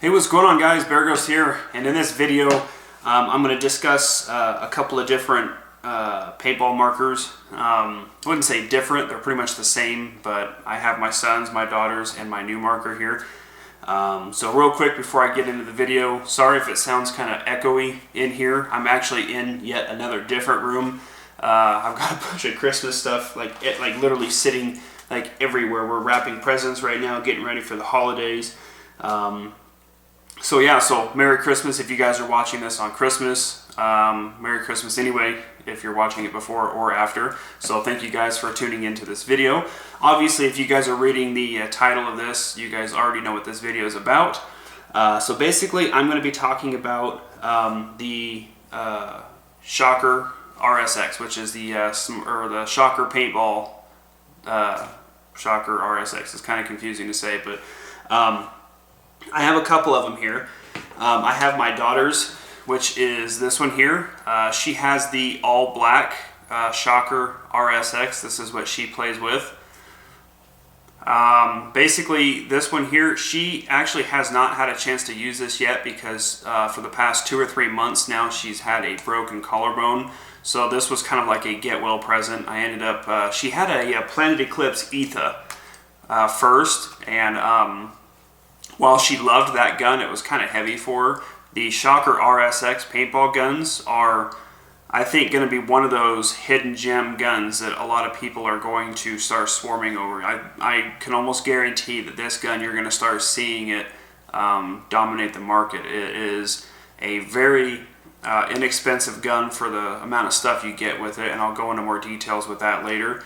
Hey, what's going on, guys? Bereghost here, and in this video I'm going to discuss a couple of different paintball markers. I wouldn't say different, they're pretty much the same, but I have my sons, my daughters, and my new marker here. So real quick before I get into the video, sorry if it sounds kind of echoey in here. I'm actually in yet another different room. I've got a bunch of Christmas stuff like literally sitting like everywhere. We're wrapping presents right now, getting ready for the holidays. So yeah, so Merry Christmas if you guys are watching this on Christmas. Merry Christmas anyway if you're watching it before or after. So thank you guys for tuning into this video. Obviously, if you guys are reading the title of this, you guys already know what this video is about. So basically, I'm going to be talking about the Shocker RSX, which is the Shocker paintball. Shocker RSX is kind of confusing to say, but I have a couple of them here. I have my daughter's, which is this one here. She has the all black Shocker RSX. This is what she plays with. Basically, this one here, she actually has not had a chance to use this yet because for the past 2 or 3 months now, she's had a broken collarbone. So this was kind of like a get well present. I ended up, she had a Planet Eclipse ETHA first, and while she loved that gun, it was kind of heavy for her. The Shocker RSX paintball guns are, I think, going to be one of those hidden gem guns that a lot of people are going to start swarming over. I can almost guarantee that this gun, you're going to start seeing it dominate the market. It is a very inexpensive gun for the amount of stuff you get with it, and I'll go into more details with that later.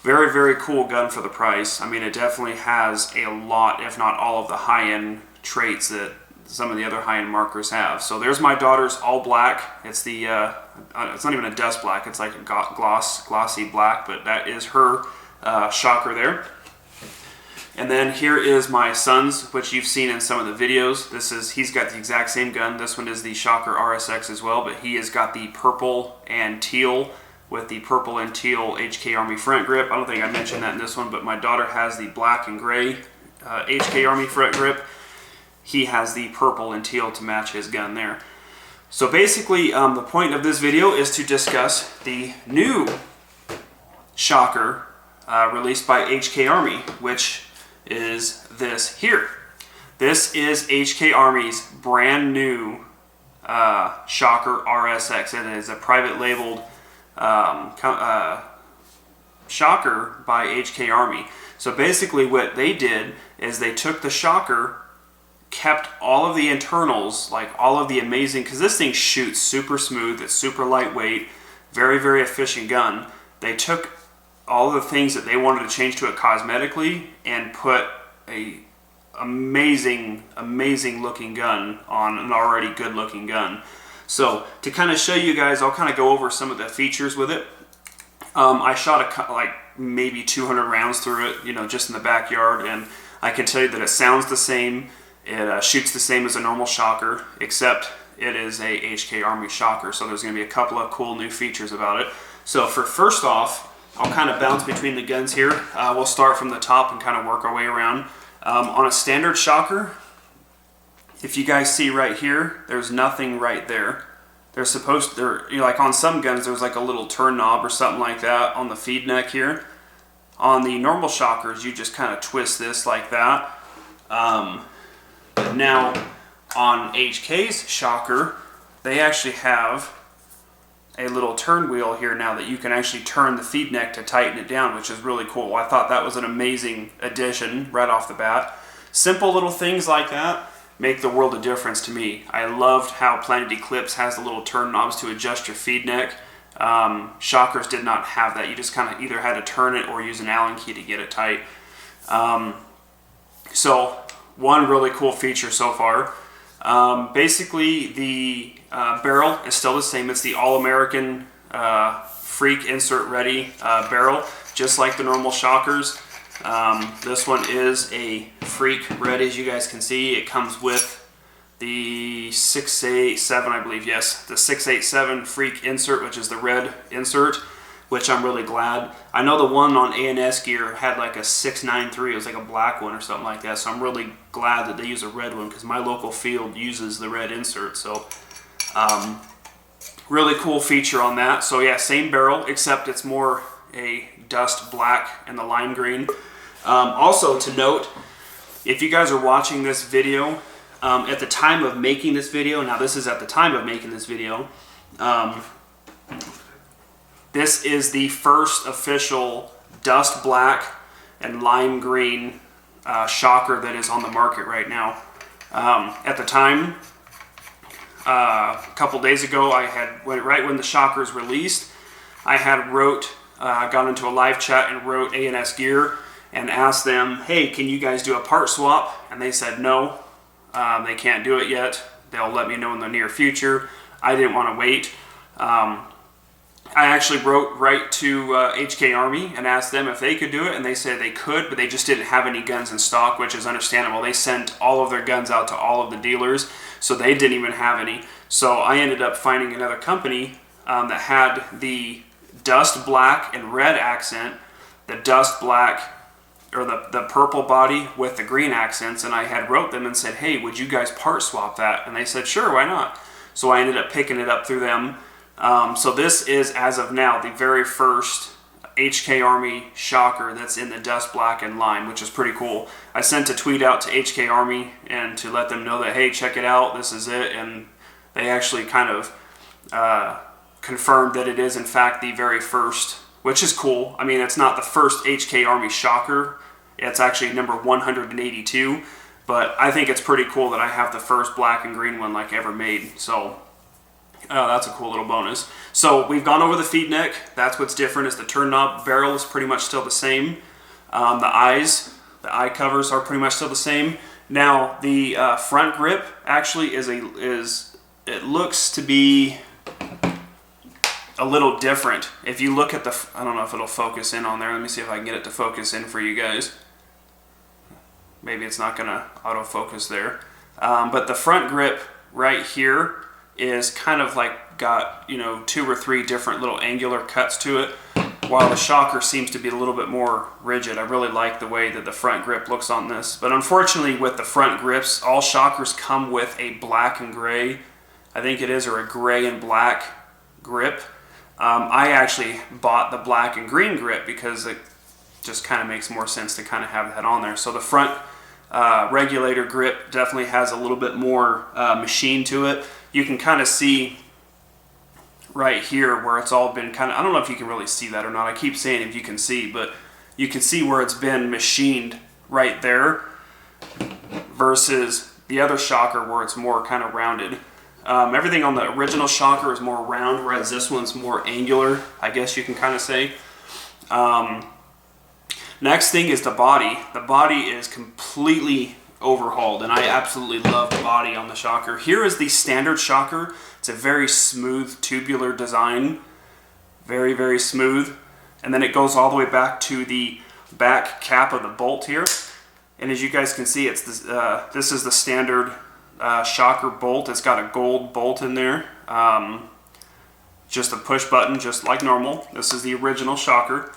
Very, very cool gun for the price. I mean, it definitely has a lot, if not all, of the high-end traits that some of the other high-end markers have. So there's my daughter's all black. It's the, it's not even a dust black. It's like a glossy black, but that is her Shocker there. And then here is my son's, which you've seen in some of the videos. He's got the exact same gun. This one is the Shocker RSX as well, but he has got the purple and teal with the purple and teal HK Army front grip. I don't think I mentioned that in this one, but my daughter has the black and gray HK Army front grip. He has the purple and teal to match his gun there. So basically, the point of this video is to discuss the new Shocker released by HK Army, which is this here. This is HK Army's brand new Shocker RSX. It is a private labeled Shocker by HK Army. So basically what they did is they took the Shocker, kept all of the internals, like all of the amazing, because this thing shoots super smooth, it's super lightweight, very, very efficient gun. They took all the things that they wanted to change to it cosmetically and put a amazing looking gun on an already good looking gun. So to kind of show you guys, I'll kind of go over some of the features with it. I shot like maybe 200 rounds through it, you know, just in the backyard, and I can tell you that it sounds the same. It shoots the same as a normal Shocker, except it is a HK Army Shocker. So there's going to be a couple of cool new features about it. So for first off, I'll kind of bounce between the guns here. We'll start from the top and kind of work our way around. On a standard Shocker, if you guys see right here, there's nothing right there. Like on some guns, there's like a little turn knob or something like that on the feed neck here. On the normal Shockers, you just kind of twist this like that. Now, on HK's Shocker, they actually have a little turn wheel here now that you can actually turn the feed neck to tighten it down, which is really cool. I thought that was an amazing addition right off the bat. Simple little things like that make the world of difference to me. I loved how Planet Eclipse has the little turn knobs to adjust your feed neck. Shockers did not have that. You just kind of either had to turn it or use an Allen key to get it tight. So one really cool feature so far. Basically, the barrel is still the same. It's the All-American Freak Insert Ready barrel, just like the normal Shockers. This one is a Freak Ready, as you guys can see. It comes with the 687, I believe, yes, the 687 Freak insert, which is the red insert. which I'm really glad. I know the one on A&S gear had like a 693, it was like a black one or something like that, so I'm really glad that they use a red one because my local field uses the red insert. So really cool feature on that. So yeah, same barrel, except it's more a dust black and the lime green. Also to note, if you guys are watching this video, at the time of making this video, now this is at the time of making this video, this is the first official dust black and lime green shocker that is on the market right now. At the time, a couple days ago, right when the shockers released, I got into a live chat and wrote A&S Gear and asked them, hey, can you guys do a part swap? And they said no, they can't do it yet. They'll let me know in the near future. I didn't want to wait. I actually wrote right to HK Army and asked them if they could do it, and they said they could, but they just didn't have any guns in stock, which is understandable. They sent all of their guns out to all of the dealers, so they didn't even have any. So I ended up finding another company that had the dust black and red accent, the dust black or the purple body with the green accents, and I had wrote them and said, hey, would you guys part swap that? And they said, sure, why not? So I ended up picking it up through them. So this is, as of now, the very first HK Army shocker that's in the dust black and lime, which is pretty cool. I sent a tweet out to HK Army and to let them know that, hey, check it out, this is it, and they actually kind of confirmed that it is in fact the very first, which is cool. I mean, it's not the first HK Army shocker, it's actually number 182, but I think it's pretty cool that I have the first black and green one like ever made. So that's a cool little bonus. So we've gone over the feed neck. That's what's different, is the turn knob. Barrel is pretty much still the same. The eye covers are pretty much still the same. Now the front grip actually it looks to be a little different. If you look at I don't know if it'll focus in on there. Let me see if I can get it to focus in for you guys. Maybe it's not gonna autofocus there. But the front grip right here is kind of like got, 2 or 3 different little angular cuts to it, while the shocker seems to be a little bit more rigid. I really like the way that the front grip looks on this. But unfortunately with the front grips, all shockers come with a black and gray, I think it is, or a gray and black grip. I actually bought the black and green grip because it just kind of makes more sense to kind of have that on there. So the front regulator grip definitely has a little bit more machine to it. You can kind of see right here where it's all been kind of, I don't know if you can really see that or not. I keep saying if you can see, but you can see where it's been machined right there versus the other shocker where it's more kind of rounded. Everything on the original shocker is more round, whereas this one's more angular, I guess you can kind of say. Next thing is the body. The body is completely overhauled, and I absolutely love the body on the shocker. Here is the standard shocker. It's a very smooth tubular design, very, very smooth, and then it goes all the way back to the back cap of the bolt here. And as you guys can see, it's this is the standard shocker bolt. It's got a gold bolt in there, just a push button, just like normal. This is the original shocker.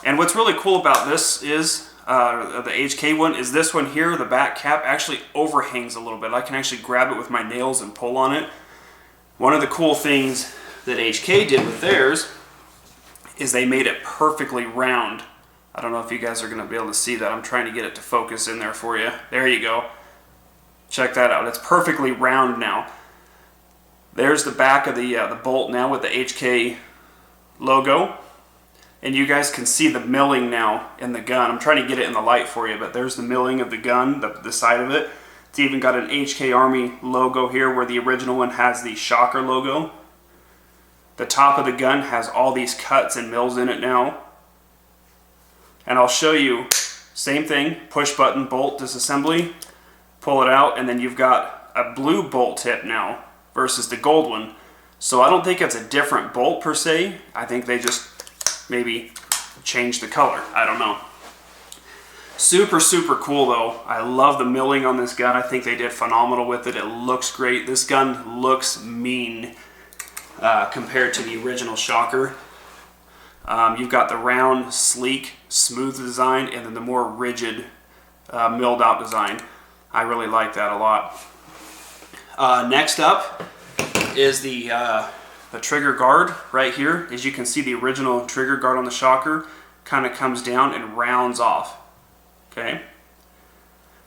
And what's really cool about this is the HK one is this one here, the back cap actually overhangs a little bit. I can actually grab it with my nails and pull on it. One of the cool things that HK did with theirs is they made it perfectly round. I don't know if you guys are going to be able to see that. I'm trying to get it to focus in there for you. There you go. Check that out. It's perfectly round now. There's the back of the bolt now with the HK logo. And you guys can see the milling now in the gun. I'm trying to get it in the light for you, but there's the milling of the gun, the side of it. It's even got an HK Army logo here where the original one has the shocker logo. The top of the gun has all these cuts and mills in it now. And I'll show you, same thing, push button bolt disassembly, pull it out, and then you've got a blue bolt tip now versus the gold one. So I don't think it's a different bolt per se. I think they just maybe change the color. I don't know. Super, super cool though. I love the milling on this gun. I think they did phenomenal with it. It looks great. This gun looks mean compared to the original shocker. You've got the round, sleek, smooth design, and then the more rigid, milled out design. I really like that a lot. Next up is the trigger guard right here. As you can see, the original trigger guard on the shocker kind of comes down and rounds off. Okay.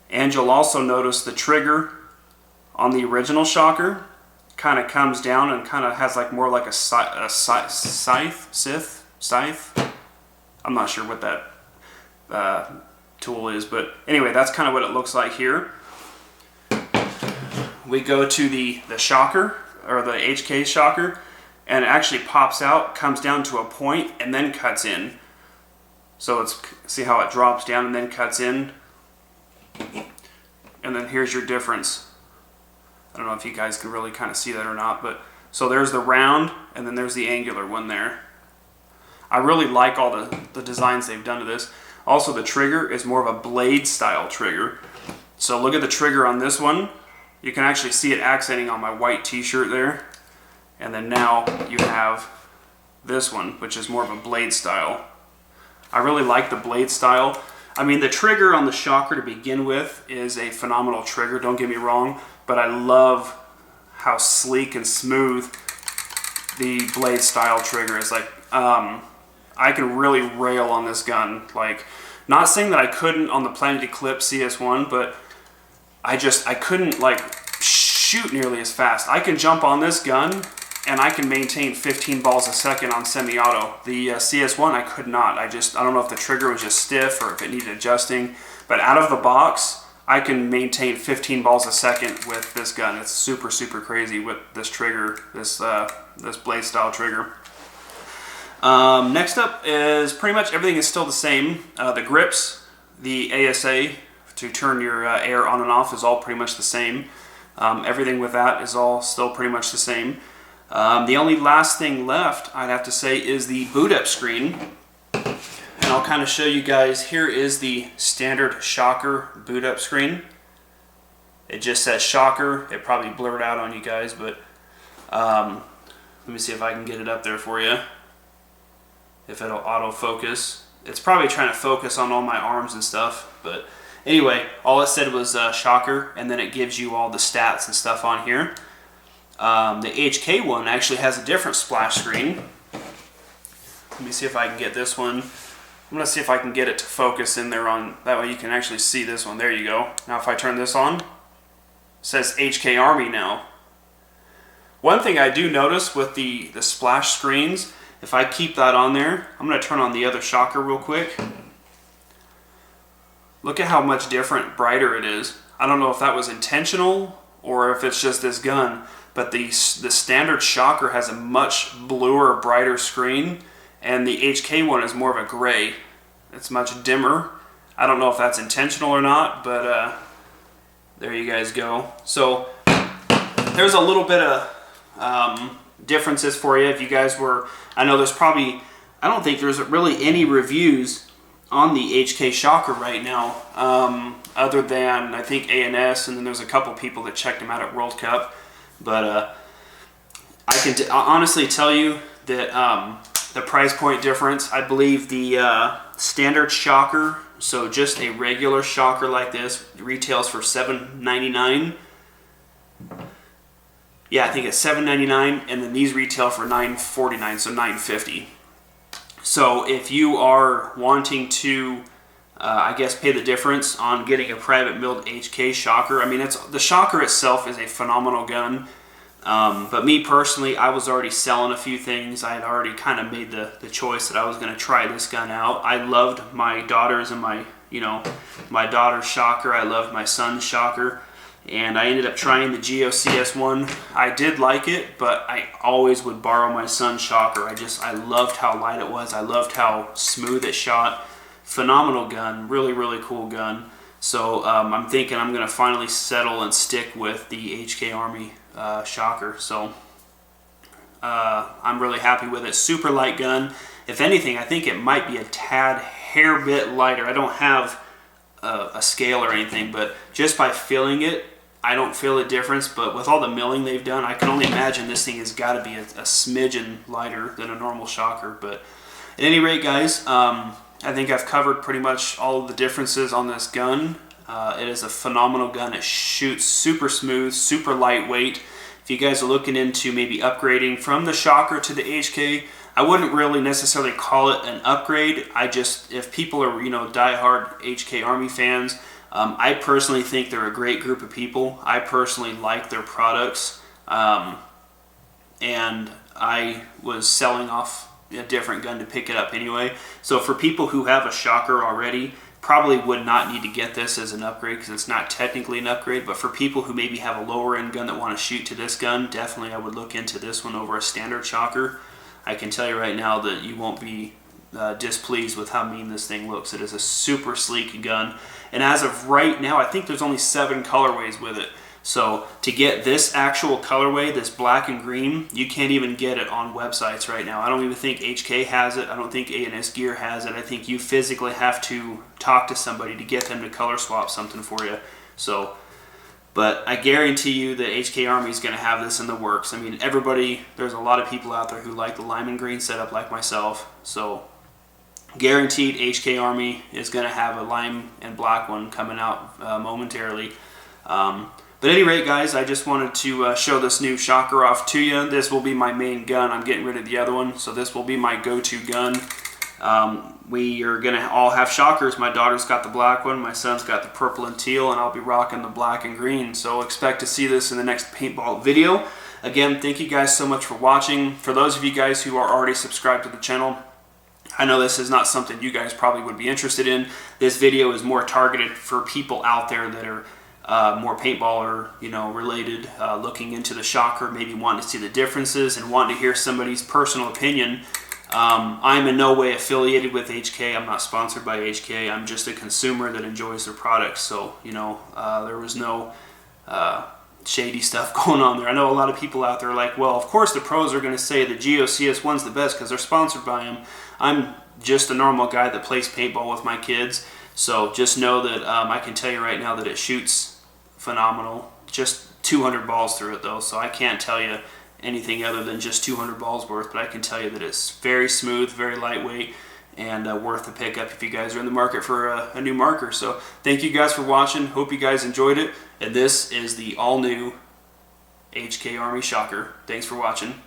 And you'll also notice the trigger on the original shocker kind of comes down and kind of has like more like a scythe. I'm not sure what that tool is, but anyway, that's kind of what it looks like here. We go to the shocker, or the HK shocker, and it actually pops out, comes down to a point, and then cuts in. So it's, see how it drops down and then cuts in? And then here's your difference. I don't know if you guys can really kind of see that or not, but so there's the round, and then there's the angular one there. I really like all the designs they've done to this. Also, the trigger is more of a blade style trigger. So look at the trigger on this one. You can actually see it accenting on my white t-shirt there. And then now you have this one, which is more of a blade style. I really like the blade style. I mean, the trigger on the shocker to begin with is a phenomenal trigger, don't get me wrong, but I love how sleek and smooth the blade style trigger is. Like, I can really rail on this gun. Like, not saying that I couldn't on the Planet Eclipse CS1, but I couldn't like shoot nearly as fast. I can jump on this gun and I can maintain 15 balls a second on semi-auto. The CS1 I could not. I don't know if the trigger was just stiff or if it needed adjusting, but out of the box I can maintain 15 balls a second with this gun. It's super, super crazy with this trigger, this blade style trigger. Next up is pretty much everything is still the same. The grips, the ASA to turn your air on and off is all pretty much the same. Everything with that is all still pretty much the same. The only last thing left, I'd have to say, is the boot up screen. And I'll kind of show you guys. Here is the standard shocker boot up screen. It just says shocker. It probably blurred out on you guys, but let me see if I can get it up there for you. If it'll autofocus. It's probably trying to focus on all my arms and stuff, but anyway, all it said was shocker, and then it gives you all the stats and stuff on here. The HK one actually has a different splash screen. Let me see if I can get this one. I'm going to see if I can get it to focus in there on, that way you can actually see this one. There you go. Now if I turn this on, it says HK Army now. One thing I do notice with the splash screens, if I keep that on there, I'm going to turn on the other shocker real quick. Look at how much different, brighter it is. I don't know if that was intentional or if it's just this gun, but the standard shocker has a much bluer, brighter screen, and the HK one is more of a gray. It's much dimmer. I don't know if that's intentional or not, but there you guys go. So there's a little bit of differences for you if you guys were, I know there's probably, I don't think there's really any reviews on the HK shocker right now, other than I think ANS, and then there's a couple people that checked them out at World Cup. But I can honestly tell you that the price point difference, I believe the standard shocker, so just a regular shocker like this, retails for $7.99. Yeah, I think it's $7.99, and then these retail for $9.49, so $9.50. So if you are wanting to, I guess, pay the difference on getting a private milled HK shocker, I mean, the shocker itself is a phenomenal gun. But me personally, I was already selling a few things. I had already kind of made the choice that I was going to try this gun out. I loved my daughter's and my daughter's shocker. I loved my son's shocker. And I ended up trying the GOCS1. I did like it, but I always would borrow my son's shocker. I loved how light it was. I loved how smooth it shot. Phenomenal gun. Really, really cool gun. So I'm thinking I'm going to finally settle and stick with the HK Army shocker. So I'm really happy with it. Super light gun. If anything, I think it might be a tad hair bit lighter. I don't have a scale or anything, but just by feeling it, I don't feel a difference. But with all the milling they've done, I can only imagine this thing has got to be a smidgen lighter than a normal shocker. But At any rate, guys, I think I've covered pretty much all of the differences on this gun. It is a phenomenal gun. It shoots super smooth, super lightweight. If you guys are looking into maybe upgrading from the Shocker to the HK, I wouldn't really necessarily call it an upgrade. If people are, diehard HK Army fans, I personally think they're a great group of people. I personally like their products, and I was selling off a different gun to pick it up anyway. So for people who have a Shocker already, probably would not need to get this as an upgrade because it's not technically an upgrade. But for people who maybe have a lower end gun that want to shoot to this gun, definitely I would look into this one over a standard Shocker. I can tell you right now that you won't be displeased with how mean this thing looks. It is a super sleek gun, and as of right now, I think there's only 7 colorways with it. So to get this actual colorway, this black and green, you can't even get it on websites right now. I don't even think HK has it. I don't think A&S Gear has it. I think you physically have to talk to somebody to get them to color swap something for you. So, but I guarantee you that HK Army is going to have this in the works. I mean, there's a lot of people out there who like the lime and green setup like myself. So guaranteed HK Army is going to have a lime and black one coming out momentarily. But at any rate, guys, I just wanted to show this new Shocker off to you. This will be my main gun. I'm getting rid of the other one, so this will be my go-to gun. We are going to all have Shockers. My daughter's got the black one, my son's got the purple and teal, and I'll be rocking the black and green. So expect to see this in the next paintball video. Again, thank you guys so much for watching. For those of you guys who are already subscribed to the channel, I know this is not something you guys probably would be interested in. This video is more targeted for people out there that are more paintballer, related, looking into the Shocker, maybe wanting to see the differences and wanting to hear somebody's personal opinion. I'm in no way affiliated with HK. I'm not sponsored by HK. I'm just a consumer that enjoys their products. So, there was no shady stuff going on there. I know a lot of people out there are like, well, of course the pros are going to say the GOCS1's the best because they're sponsored by them. I'm just a normal guy that plays paintball with my kids. So just know that I can tell you right now that it shoots phenomenal. Just 200 balls through it though, so I can't tell you anything other than just 200 balls worth, but I can tell you that it's very smooth, very lightweight, and worth the pickup if you guys are in the market for a new marker. So thank you guys for watching. Hope you guys enjoyed it, and this is the all-new HK Army Shocker. Thanks for watching.